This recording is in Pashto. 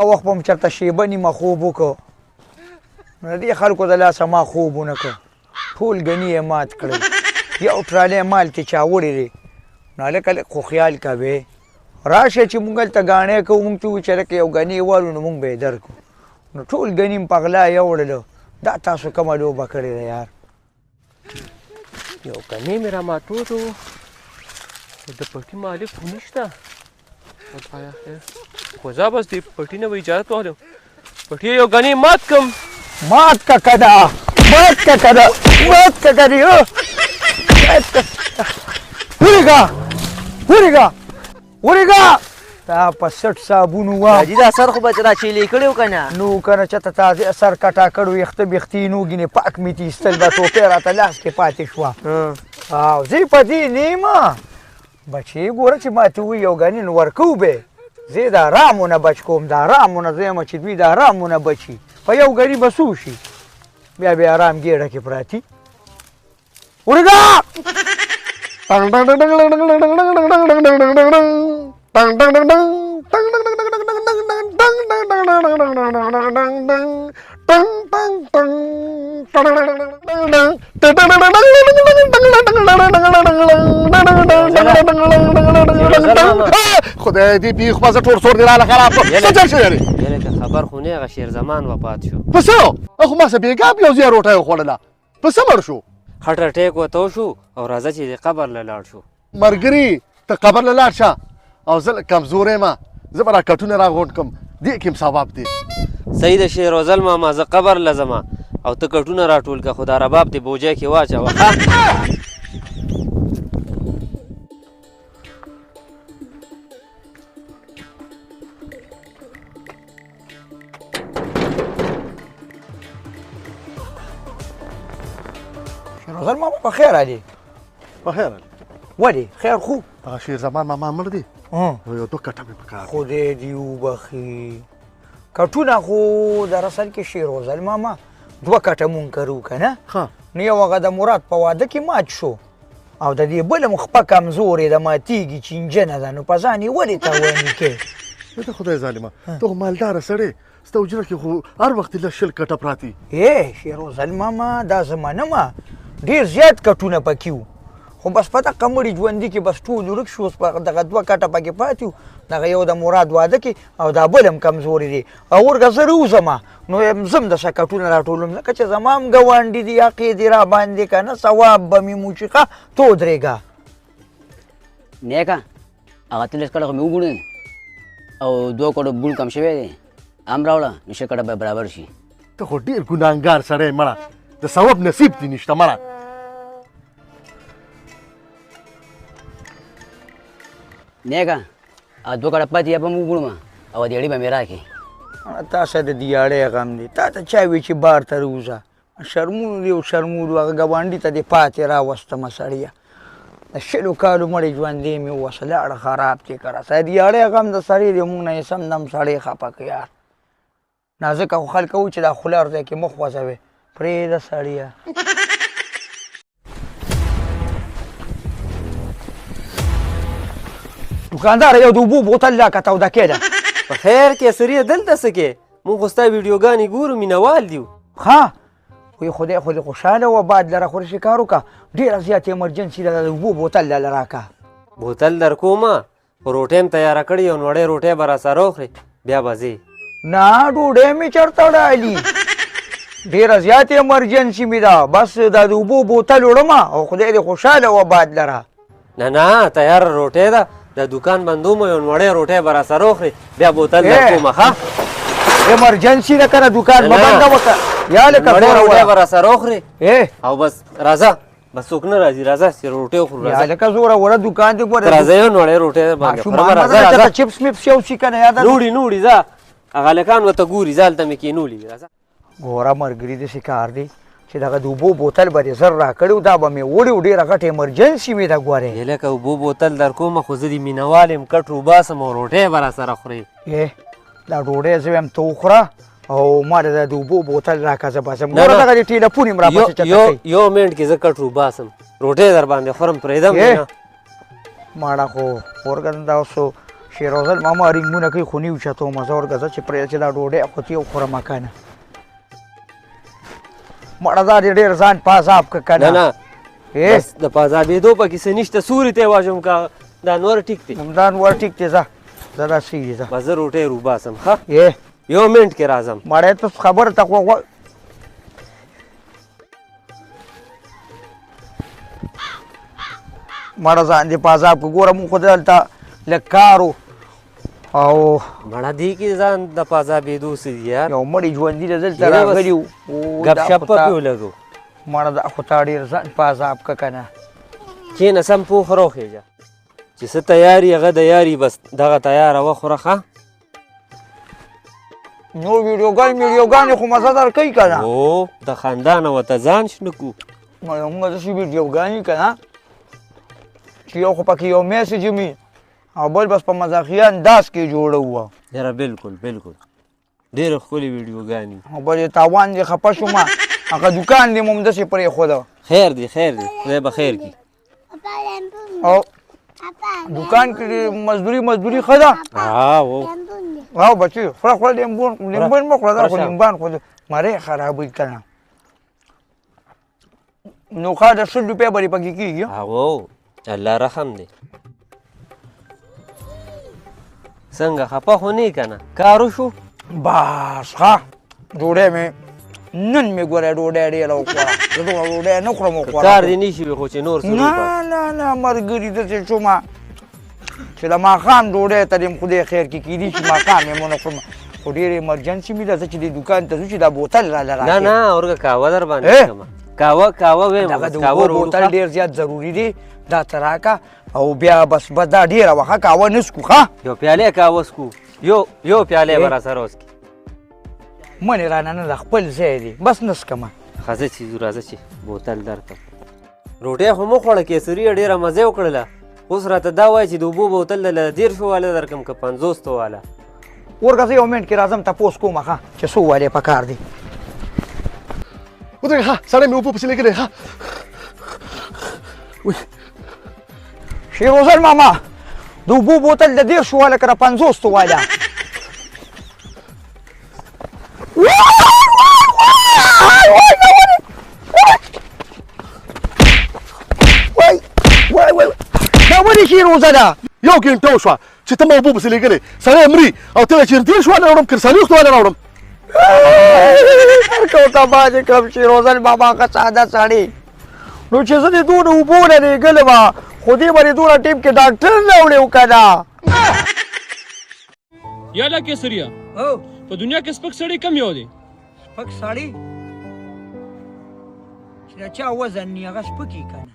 وخت به مو چېرته شیبه نیمه خوب وکړو نو د دې خلکو د لاسه ما خوب ونه کړ ټول ګني یې مات کړل یو ټرالی مال ترې چا وړی دی نو هلکه لږ خو خیال کوې راشه چې مونږ هلته ګاڼې کوو مونږ ته ووایو چې هلکه یو ګني والو نو مونږ به یې درکړو نو ټول ګني م په غلا یوړلو دا تاسو کومه لوبه کړې ده یار یو ګنی مې راماتود و خو د پټي مالک خو نشته خدایه خیر خو زه بس دې پټي نه به اجازت واخلم پټي یو ګنی مات کړم مات کا کدا مات کا کدا مات کا کدی ورېږه دا په سټ صابون وه حاجي دا سر خو به را چیلې کړی و که نه نو که نه چېرته تازه سر کټا کړ ویښته بېختې نو ګینې پاک مې تیستل دا ټوپۍ راته لاس کې پاتې شوه او زه په دې نیمه بچې ګوره چې ما ته ووایي یو ګني نو ورکوو به زه یې د ارامونه بچ کوم د ارامونه زه یم چې دوی د ارامونه بچي په یو ګني به څه وشي بیا بیا ارام ګېډه کې پراتي ورېږه خدای دې پیښ پسه ټول سور دې راله خراب کړ څه چل شوی دی یلکه خبر خو نه هغه شیر زمان وفات شو په څه خو ما څه بېګا یو ځای روټۍ وخوړله په څه مړ شو خټ ټیک ورته وشو او راځه چې د قبر له لاړ شو ملګري ته قبر له لاړ شه او زه کمزوری یم زه به را کټونه راغونډ کړم دې کې هم ثواب دی صحیح د شیر وزل ماما زه قبر له ځمه او ته کټونه راټول که خو دا رباب دې بوجۍ کې واچوه شیرغل ماما په خیر علي په خیر علي ولې خیر خو هغه شیر زمان ماما مړ دی یو دوه کټه مې په کار خدای دې وبخي کټونه خو در اصل کې شیرغل ماما دوه کټه مونږ کرو که نه نو یو هغه د مراد په واده کې مات شو او د دې بله مو خپه کمزورې ده ماتېږي چینجنه ده نو په ځان یې ولې تاواني کوې ته خدای ظالمه ته خو مالداره سړی ستا حجره کې خو هر وخت له شل کټه پراتي شیرغل ماما دا زمانه ما ډېر زیات کټونه پکې وو خو بس په دغه مړي ژوندي کې بس ټول ورک شو اوس دغه دوه کټه پکې پاتې وو دغه یو د مراد واده کې او دا بل هم کمزوري دی او ورګه زه روزمه نو زم د کټونه راټولم لکه چې زما هم ګاونډي دي حقې دي را باندې که نه ثواب به مې موچیقه تو درېږه نیکه هغه 30 کټه خو مې وګوړې او 2 کټه بوڼ کم شوی دی هم راوړه نو 6 کټه به برابر شي ته خو ډېر ګناهګار سړی مړه د ثواب نصیب دې نشته مړه نیکه هغه 2 کټه پاتې یا به مو وګوړم او دیړې به مې راکړې تا سره د دیاړۍ غم دی تا ته چا وی چې بار ته روزه شرمونو دی او شرمولو هغه ګاونډي ته دې پاتې راوستمه سړیه د 6 کالو مړې ژوندې مې ووسه لاړه خراب دی که راسه دیاړۍ غم د سړی دی مونږ نه یې سم دم سړی خفه که یار نازکه خو خلک وایي چې دا خوله ځای کې مخ وځوې پرېږده سړیه دوکاندار یو د اوبو بوتل راکړه تودکې ده په خیر کې سریه دلته څه کې مونږ خو ستا ویډیوګانې ګورو مینهوال دي ښه وایي خدای خو دې خوشحاله وه باد لره خو رشي کار وکړه ډېره زیات ایمرجنسي ده د اوبو بوتل دله راکړه بوتل در کومه خو روټۍ م تیاره کړې او نوړۍ روټۍ به راسره وخورې بیا به ځې نه ډوډۍ مې چېرته وړالي ډېره زیات ایمرجنسي مې ده بس دا د اوبو بوتل وړمه او خدای دې خوشحاله وه باد لره نه تیاره روټۍ ده د دوکان بندوم یو نوړۍ روټۍ به راسره وخورې بیا بوتل در کومه ښه ایمرجنسي ده که نه دوکان به بنده وکړه یا لکه روټۍ به راسره وخورې او بس راځه بس څوک نه راځي راځه چې روټۍ وخورو یا لکه زوره وره دوکان دې ګوره راځه یو نوړۍ روټۍ باندې خورمه راځه چپس میپس یو شي که نه یاده نوړي ځه هغه هلکان ورته ګوري ځه هلته مې کېنولي راځه ګوره ملګري داسې کار دی چې دغه د اوبو بوتل به دې زر راکړی و دا به مې وړی و ډېره غټه ایمرجنسي مې ده ګورې لکه اوبو بوتل در کومه خو زه دې مینهوال یم کټ وباسم او روټۍ به راسره خورې دا ډوډۍ زه وایم ته وخوره او ما د اوبو بوتل راکړه زه باسم ګوره دغه دې ټېلیفون یې راپسې چته کوي یو منټ کې زه کټ وباسم روټۍ در باندې خورم پرېږدم ماړه خو ورګن دا اوس شیرازل ماما رنګونه کوي خو نیو چتو مزه ورګزه چې پرې چې دا ډوډۍ اخوتي او خورم کنه مړه دا دې ډېر ځان پازاب که نه کنه نه بس د پازابېدو پکې څه نشته سوري ته یې واچوم که دا نور ټیک دی همدان ور ټیک دی ځه زه راسېږي ځه بس زه روټۍ روباسم ښه یې یو منټ کې راځم مړی ته خبره ته خو مړه ځان دې پازاب که ګوره مونږ خو دلته لږ کار او مړه دې کې ځان د پازابېدو څه دي یار یو مړی ژوندي دی دلته یې بس راغلي وو ګپ شپ پکې ولګو مړه دا خو تا ډېر ځان پازاب که که نه کښېنه سم پوخ راوخېږه چې څه تیار یې هغه د یاري بس دغه تیاره وخوره ښه نو ویډیوګانې خو مزه در کوي که نه او د خاندانه ورته ځان شنه کړو مونږ داسې ویډیوګانې که نه چې یو خو پکې یو میسج مي او بل بس په مزاحیه انداز کې جوړه وه یاره بلکل بلکل ډېرې ښکلې ویډیوګانې او بل یې تاوان دې خفه شوم هغه دوکان دې مو همداسې پرېښوده خیر دی خیر دی خدای به خیر کړي او دوکان کې دې مزدوري ښه ده او بچي خوره لیمبون مه خوره دا خو لیمبان خو مرۍ خرابوي که نه نو ښه د 100 روپۍ به دې پکې کېږي هغو الله رحم دی څنګه خفه خو نه یې که نه کار وشو بس ښه ډوډۍ مې نن مې ګوره ډوډۍ ډېره وخوړه زه دومره ډوډۍ نه خورم وخوړه کار دې نه شي وي خو چې نور څه نه نه نه ملګري داسې شومه چې د ماښام ډوډۍ ته دې خدای خیر کې کېدي شي ماښام یې مو نه خورم خو ډېر ایمرجنسي مې ده زه چې دې دوکان ته ځو چې دا بوتل راله نه راکړې نه اورګه قهوه در باندې کومه قهوه وایم دغه د قهوه اوبو بوتل وروړو ډېر زیات ضروري دی دا ته راکړه او بیا بس دا ډېره وه ښه قهوه نه څکو ښه یو پیالې قهوه څکو یو پیالې به راسره وڅکي منې رانه نه ده خپل ځای دی بس نه څکمه ښه زه چې ځو راځه چې بوتل درکړم روټۍ خو مه خوړه کیسري یې ډېره مزه یې وکړله اوس راته دا وایي چې د اوبو بوتل له 150 واله درکړم که 50 واله ورګه زه یو منټ کې راځم تپوس کومه ښه چې څو والې په کار دی ودرېږه ها سړی مې اوبه پسې لګېدی ها شیروزل ماما د اوبو بوتل د 150 واله که د 50 واله دا ولې شیروزه ده یو ګنټه وشوه چې ته ما اوبه پسې لېږلې سړی مري او ته چې 30 واله راوړم که 40 واله راوړم هر کوټه باندې کړم شیروزل ماما که ساده سړی نو چې زه دې دونه اوبو نه لېږلې وه خو دې به دې دونه ټیم کې ډاکټر راوړی و که نه یالا کیسریا په دنیا کې سپک سړی کم یو دی سپک سړی چې د چا وزن نی هغه سپکي که نه